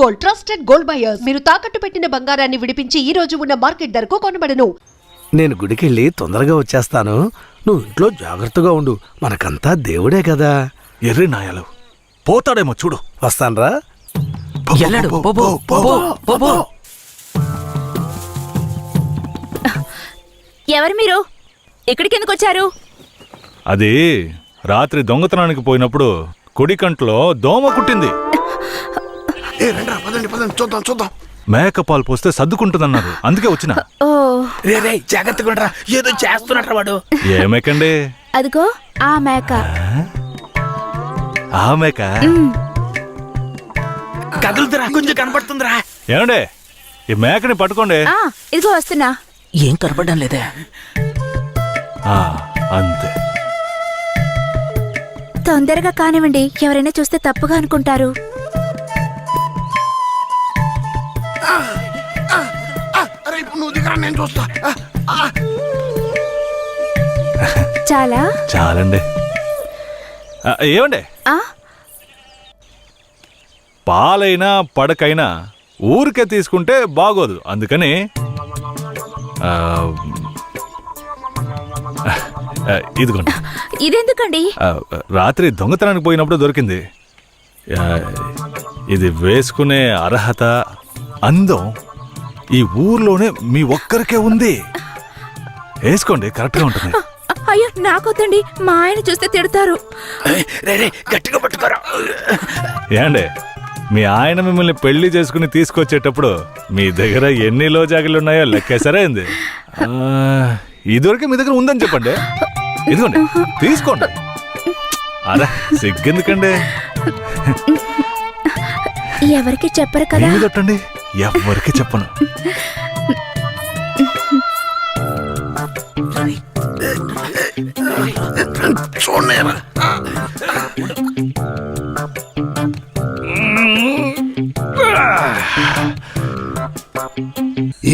Gold, trusted gold buyers. మీరు తాకట్టు పెట్టిన బంగారాన్ని విడిపించి ఈ రోజు ఉన్న మార్కెట్ ధరకు కొనబడను. నేను గుడికెళ్ళి తొందరగా వచ్చేస్తాను. నువ్వు ఇంట్లో జాగ్రత్తగా ఉండు. మనకంతా దేవుడే కదా. ఎర్రి నాయాలు పోతాడేమో చూడు. వస్తాన్రా. ఎవరు మీరు? ఎక్కడికి ఎందుకు వచ్చారు? అది రాత్రి దొంగతనానికి పోయినప్పుడు కుడి కంట్లో దోమ కుట్టింది. చూద్దాం. మేకపాలు పోస్తే సర్దుకుంటుందన్నారు, అందుకే వచ్చిన. ఓ జాగ్రత్తగా ఏదో చేస్తున్నట్టు వాడు. ఏ మేకండి? అదిగో ఆ మేక. ఆ మేక కదులుతురా, కొంచెం కనపడుతుందిరా. ఏమండే, ఈ మేకని పట్టుకోండి. ఇదిగో వస్తున్నా. ఏం కనపడడం లేదే. అంతే. తొందరగా కానివ్వండి, ఎవరైనా చూస్తే తప్పుగా అనుకుంటారు. నేను చూస్తా. చాలా చాలండి. ఏమండే, పాలైనా పడకైనా ఊరికే తీసుకుంటే బాగోదు. అందుకని ఇదిగోండి. ఇదెందుకండి? రాత్రి దొంగతనానికి పోయినప్పుడు దొరికింది. ఇది వేసుకునే అర్హత, అందం ఈ ఊర్లోనే మీ ఒక్కరికే ఉంది. వేసుకోండి, కరెక్ట్గా ఉంటుంది. అయ్యో నాకొద్దండి, మా ఆయన చూస్తే తిడతారు. గట్టిగా పట్టుకోరా. ఏండే, మీ ఆయన మిమ్మల్ని పెళ్లి చేసుకుని తీసుకొచ్చేటప్పుడు మీ దగ్గర ఎన్ని లోజాగిలు ఉన్నాయో లెక్కేసరే అయింది. ఇదివరకే మీ దగ్గర ఉందని చెప్పండి. ఇదిగోండి, తీసుకోండి. అరే సిగ్గెందుకండి? ఎవరికి చెప్పరు కదా. కొట్టండి, ఎవరికి చెప్పను.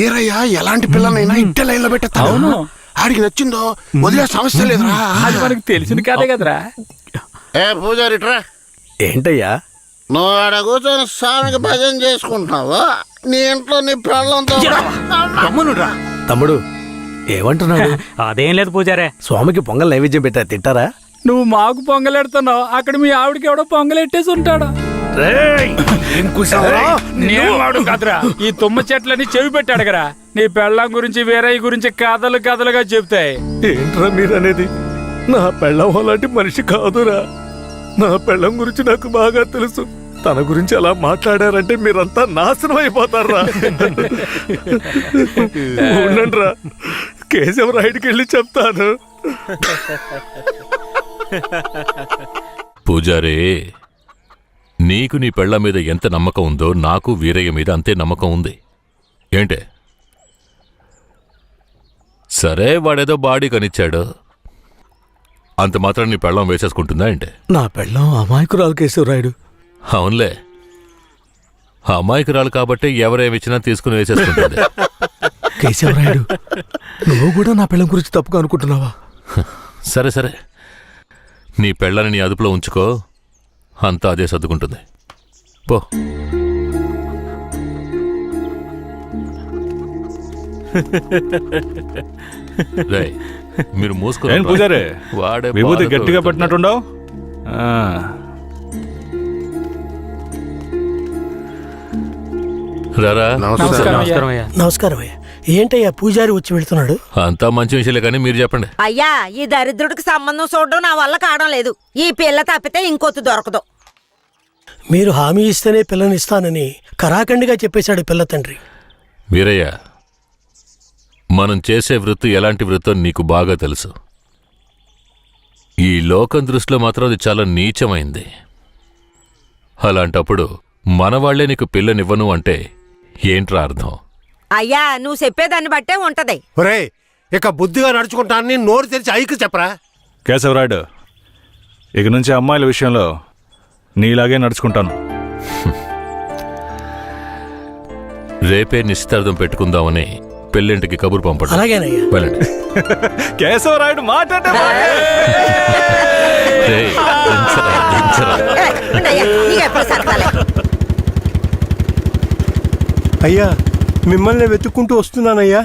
ఏరయ్యా, ఎలాంటి పిల్లనైనా ఇంటి లైన్ లో పెట్టేస్తాను. ఆడికి నచ్చిందో వదిలే సమస్య లేదురా. అది మనకు తెలిసిన కదే కదరా. ఏ పూజారిట్రా. ఏంటయ్యా? నువ్వు ఆడ కూర్చొని స్వామికి భజన చేసుకుంటున్నావు, నీ ఇంట్లో నీ పిల్లలతో. తమ్ముడు ఏమంటున్నాడు? అదేం లేదు పూజారే. స్వామికి పొంగల్ నైవేద్యం పెట్టా, తింటారా? నువ్వు మాకు పొంగలెడుతున్నావు, అక్కడ మీ ఆవిడకి ఎవడో పొంగలెట్టేసి ఉంటాడు. నేను కదరా, ఈ తుమ్మ చెట్లని చెవి పెట్టాడు కదా. నీ పెళ్ళం గురించి వేరే గురించి కథలు కథలుగా చెప్తాయి. ఏంట్రా మీరనేది? నా పెళ్ళం అలాంటి మనిషి కాదురా. నా పెళ్ళం గురించి నాకు బాగా తెలుసు. తన గురించి అలా మాట్లాడారంటే మీరంతా నాశనం అయిపోతారా. ఉండండిరా, కేశవరాయుడికి వెళ్ళి చెప్తాను. పూజారే, నీకు నీ పెళ్ళ మీద ఎంత నమ్మకం ఉందో నాకు వీరయ్య మీద అంతే నమ్మకం ఉంది. ఏంటే? సరే, వాడేదో బాడీ కనిచ్చాడు, అంత మాత్రం నీ పెళ్ళం వేసేసుకుంటుందా ఏంటే? నా పెళ్ళం అమాయకురాలు కేశవరాయుడు. అవునులే, అమాయకురాలు కాబట్టి ఎవరేమిచ్చినా తీసుకుని వేసేసుకుంటుంది. కేశవరాయుడు, నువ్వు కూడా నా పెళ్ళం గురించి తప్పుగా అనుకుంటున్నావా? సరే సరే, నీ పెళ్ళని నీ అదుపులో ఉంచుకో, అంతా అదే సర్దుకుంటుంది. పో. రేయ్, మీరు మూసుకుని పూజారే, వాడే విభూతి గట్టిగా పెట్టినట్టుండవు. రారా. నమస్కారం అయ్యా. ఏంటయ్యా పూజారి వచ్చి వెళ్తున్నాడు? అంతా మంచి విషయాలే, కానీ మీరు చెప్పండి. అయ్యా, ఈ దరిద్రుడికి సంబంధం చూడడం నా వల్ల కావడం లేదు. ఈ పిల్ల తప్పితే ఇంకొత్తు దొరకదు. మీరు హామీ ఇస్తేనే పిల్లనిస్తానని కరాఖండిగా చెప్పేశాడు పిల్ల తండ్రి. వీరయ్య, మనం చేసే వృత్తి ఎలాంటి వృత్తో నీకు బాగా తెలుసు. ఈ లోకం దృష్టిలో మాత్రం అది చాలా నీచమైంది. అలాంటప్పుడు మనవాళ్లే నీకు పిల్లనివ్వను అంటే ఏంట్రా అర్థం? అయ్యా, నువ్వు చెప్పేదాన్ని బట్టే ఉంటది. ఒరే, ఇక బుద్ధిగా నడుచుకుంటానని నోరు తెరిచి ఐకి చెప్పరా. కేశవరాయుడు, ఇక నుంచి అమ్మాయిల విషయంలో నీలాగే నడుచుకుంటాను. రేపే నిశ్చితార్థం పెట్టుకుందామని పెళ్ళింటికి కబురు పంపండి. అలాగేనయ్యా. వెళ్ళండి. కేశవరాయుడు మాట్లాడే అయ్యా మిమ్మల్ని వెతుక్కుంటూ వస్తున్నానయ్యా.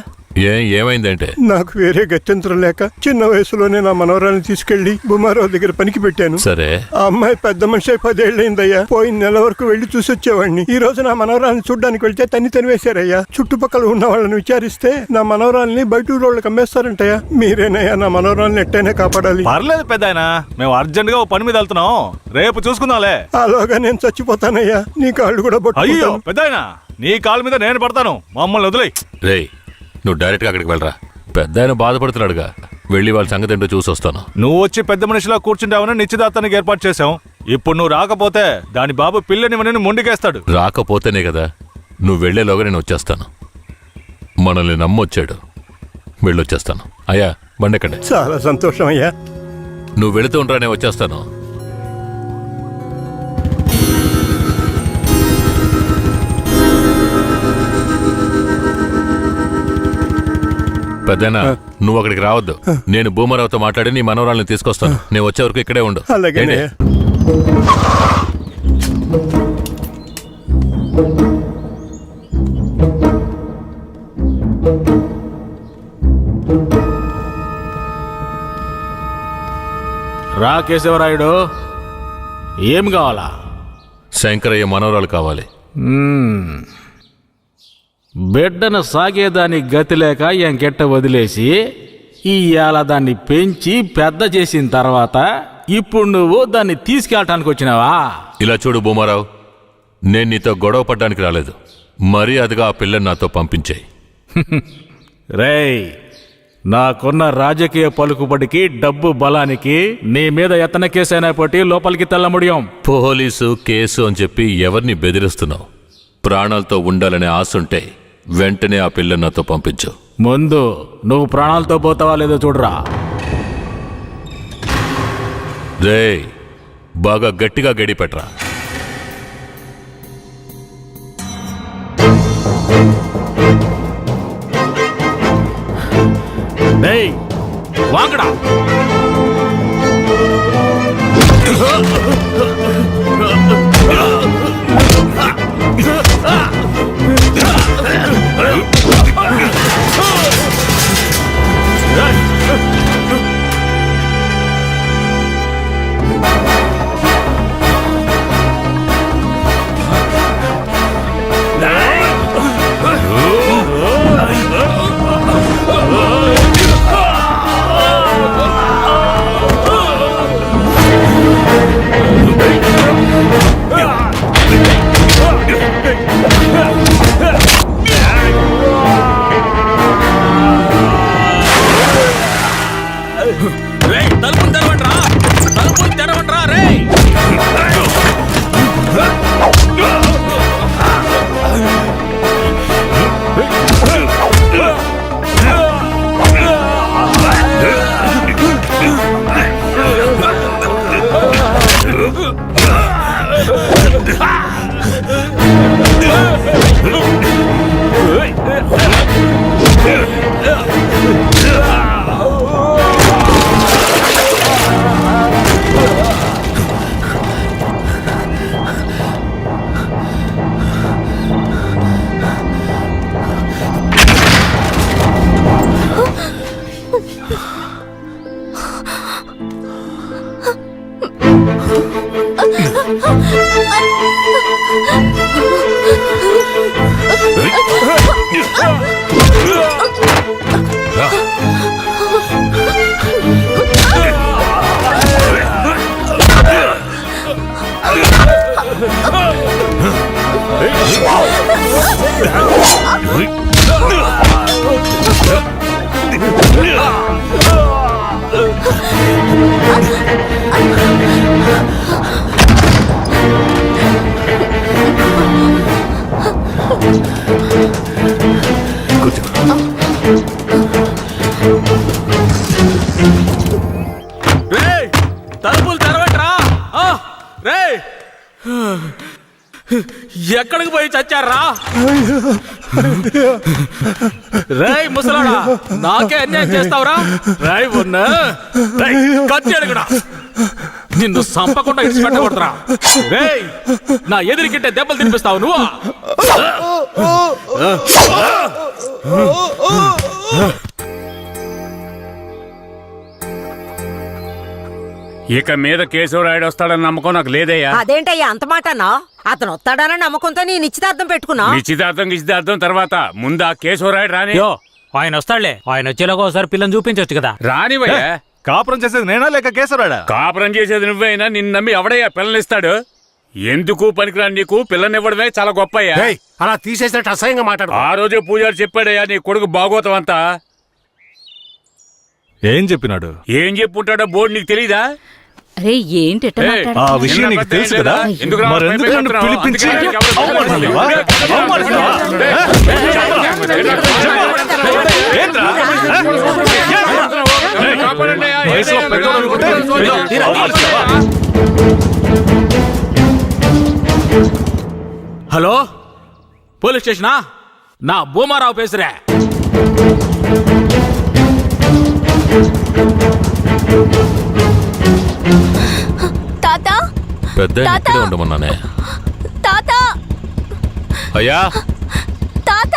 ఏమైందంటే? నాకు వేరే గత్యంతరం లేక చిన్న వయసులోనే నా మనవరాన్ని తీసుకెళ్లి బుమారావు దగ్గర పనికి పెట్టాను. సరే, ఆ అమ్మాయి పెద్ద మనిషి 10 ఏళ్ళైందయ్యా. పోయిన నెల వరకు వెళ్లి చూసి వచ్చేవాడిని. ఈ రోజు నా మనవరాల్ని చూడ్డానికి వెళ్తే తనివేశారయ్యా. చుట్టుపక్కల ఉన్న వాళ్ళని విచారిస్తే నా మనవరాల్ని బయట ఊరోళ్ళకి అమ్మేస్తారంటయ్యా. మీరేనయ్యా నా మనవరాల్ని ఎట్టయినా కాపాడాలి. పర్లేదు పెద్దాయనా, మేము అర్జెంట్ గా ఓ పని మీద వెళ్తున్నాం, రేపు చూసుకుందాంలే. అలాగా నేను చచ్చిపోతానయ్యా. నీ కాళ్ళు కూడా అయ్యో పట్టుకుంటాను. పెద్దాయనా, నీ కాళ్ళ మీద నేను పడతాను, మమ్మల్ని వదిలే. రేయ్ నువ్వు డైరెక్ట్గా అక్కడికి వెళ్ళరా. పెద్ద ఆయన బాధపడుతున్నాడుగా, వెళ్ళి వాళ్ళ సంగతి ఏంటో చూసి వస్తాను. నువ్వు వచ్చి పెద్ద మనిషిలా కూర్చుంటావని నిశ్చితార్థానికి ఏర్పాటు చేశాం. ఇప్పుడు నువ్వు రాకపోతే దాని బాబు పిల్లని మొండికేస్తాడు. రాకపోతేనే కదా. నువ్వు వెళ్లేలోగా నేను వచ్చేస్తాను. మనల్ని నమ్మొచ్చాడు, వెళ్ళొచ్చేస్తాను. అయ్యా బండెక్కండి. చాలా సంతోషం అయ్యా. నువ్వు వెళుతూ ఉంటా, నేను వచ్చేస్తాను. పెద్దనా, నువ్వు అక్కడికి రావద్దు. నేను భూమరావుతో మాట్లాడి నీ మనవరాల్ని తీసుకొస్తాను. నేను వచ్చే వరకు ఇక్కడే ఉండు. అలాగేనే. రా కేశవరాయుడు, ఏం కావాలా? శంకరయ్య మనవరాలు కావాలి. బిడ్డను సాగేదాని గతి లేక ఎంకెట్ట వదిలేసి ఇవాళ దాన్ని పెంచి పెద్ద చేసిన తర్వాత ఇప్పుడు నువ్వు దాన్ని తీసుకెళ్ళటానికి వచ్చినావా? ఇలా చూడు భూమారావు, నేను నీతో గొడవ పడ్డానికి రాలేదు. మర్యాదగా ఆ పిల్లని నాతో పంపించేయి. రేయ్, నాకున్న రాజకీయ పలుకుబడికి డబ్బు బలానికి నీ మీద ఎత్తన కేసైనా పట్టి లోపలికి తెల్ల ముడియం. పోలీసు కేసు అని చెప్పి ఎవరిని బెదిరిస్తున్నావు? ప్రాణాలతో ఉండాలనే ఆశుంటే వెంటనే ఆ పిల్లని నాతో పంపించు. ముందు నువ్వు ప్రాణాలతో పోతావా లేదో చూడరా. రేయ్ బాగా గట్టిగా గడి పెట్టరా. రేయ్ వాంగడా, తలుపులు తెరవట్రా. రేయ్ ఎక్కడికి పోయి చచ్చారా? రేయ్ ముసలాడా, నాకే అన్యాయం చేస్తావురా? రాయ్ ఉన్న కత్తి అడుగుడా, నిన్ను సంపకుండా ఇచ్చిపెట్టకూడదురా. రేయ్ నా ఎదురుకిట్టే దెబ్బలు తినిపిస్తావు నువ్వు. ఇక మీద కేశవరాయుడు వస్తాడని నమ్మకం నాకు లేదయ్యా. అదేంటయ్యా అంత మాటనా? అతను వస్తాడన్న నమ్మకంతో నీ నిశ్చితార్థం పెట్టుకున్నా. నిశ్చితార్థం తర్వాత ముందు ఆ కేశవరాయుడు రాని. ఆయన వస్తాడులే. ఆయన వచ్చేలాగా ఒకసారి పిల్లని చూపించొచ్చు కదా. రానివయ్యా. కాపురం చేసేది నేనా లేక కేశవరాడా? కాపురం చేసేది నువ్వైనా నిన్ను నమ్మి ఎవడయ్యా పిల్లనిస్తాడు? ఎందుకు పనికిరాని నీకు పిల్లనివ్వడమే చాలా గొప్పయ్యా. అలా తీసేసినట్టు అసహ్యంగా మాట్లాడు. ఆ రోజే పూజారి చెప్పాడయ్యా నీ కొడుకు భాగవతం అంతా. ఏం చెప్పినాడు? ఏం చెప్పుంటాడో బోర్డు నీకు తెలీదా? అరే ఏంటి ఆ విషయం నీకు తెలుసు కదా, మరెందుకు నన్ను పిలిపించి అవమానిస్తున్నావా? ఏంట్రా? వయసులో పెద్దోడు అనుకుంటే అవమానిస్తావా? Hello, police స్టేషనా? నా భూమారావు పేసురే. తాత పెద్ద ఇక్కడే ఉండమన్నానే. తాత అయ్యా తాత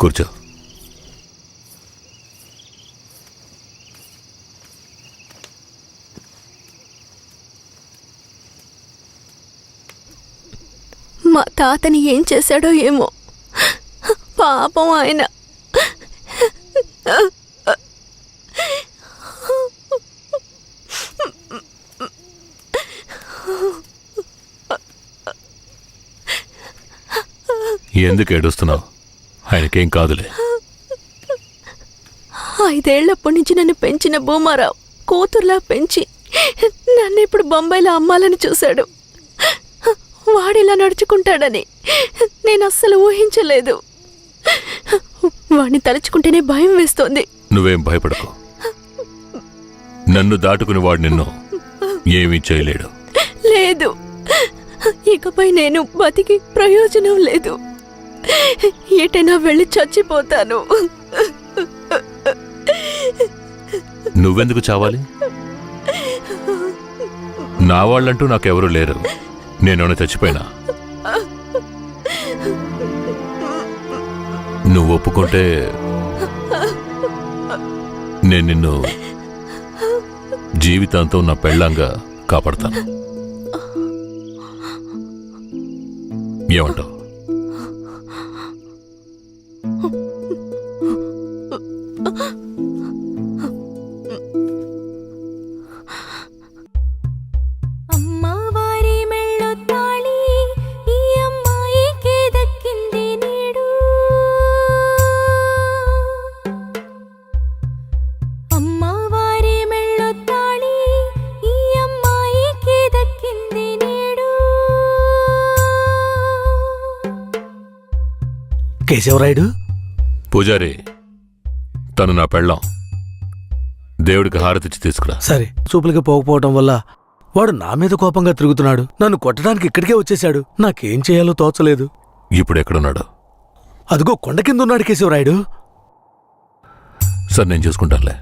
కూర్చో. మా తాతని ఏం చేశాడో ఏమో, పాపం ఆయన. ఎందుకు ఏడుస్తున్నావు? ఆయనకేం కాదులే. 5 ఏళ్లప్పటి నుంచి నన్ను పెంచిన భూమారావు కూతుర్లా పెంచి నన్ను ఇప్పుడు బొంబాయిలో అమ్మాలని చూశాడు. వాడిలా నడుచుకుంటాడని నేను అస్సలు ఊహించలేదు. వాడిని తలుచుకుంటేనే భయం వేస్తోంది. నువ్వేం భయపడకు. నన్ను దాటుకుని వాడు నిన్ను ఏమీ చేయలేడు. లేదు, ఇకపై నేను బతికి ప్రయోజనం లేదు. ఎటైనా వెళ్ళి చచ్చిపోతాను. నువ్వెందుకు చావాలి? నా వాళ్ళంటూ నాకెవరూ లేరు. నేనేమైనా చచ్చిపోయినా? నువ్వు ఒప్పుకుంటే నేను నిన్ను జీవితాంతం నా పెళ్ళంగా కాపాడతాను. ఏమంటావు? అమ్మవారి మెళ్ళో తాళి ఈ అమ్మాయికే దక్కింది నేడు. అమ్మవారి మెళ్ళో తాళి ఈ అమ్మాయికే దక్కింది నేడు. కేశవరాయుడు, పూజారి, తను నా పెళ్ళాం. దేవుడికి హారతిచ్చి తీసుకురా. సరే, చూపులకి పోకపోవటం వల్ల వాడు నా మీద కోపంగా తిరుగుతున్నాడు. నన్ను కొట్టడానికి ఇక్కడికే వచ్చేశాడు. నాకేం చేయాలో తోచలేదు. ఇప్పుడు ఎక్కడున్నాడు? అదిగో కొండ కింద ఉన్నాడు కేశవరాయుడు. సరే, నేను చూసుకుంటానులే.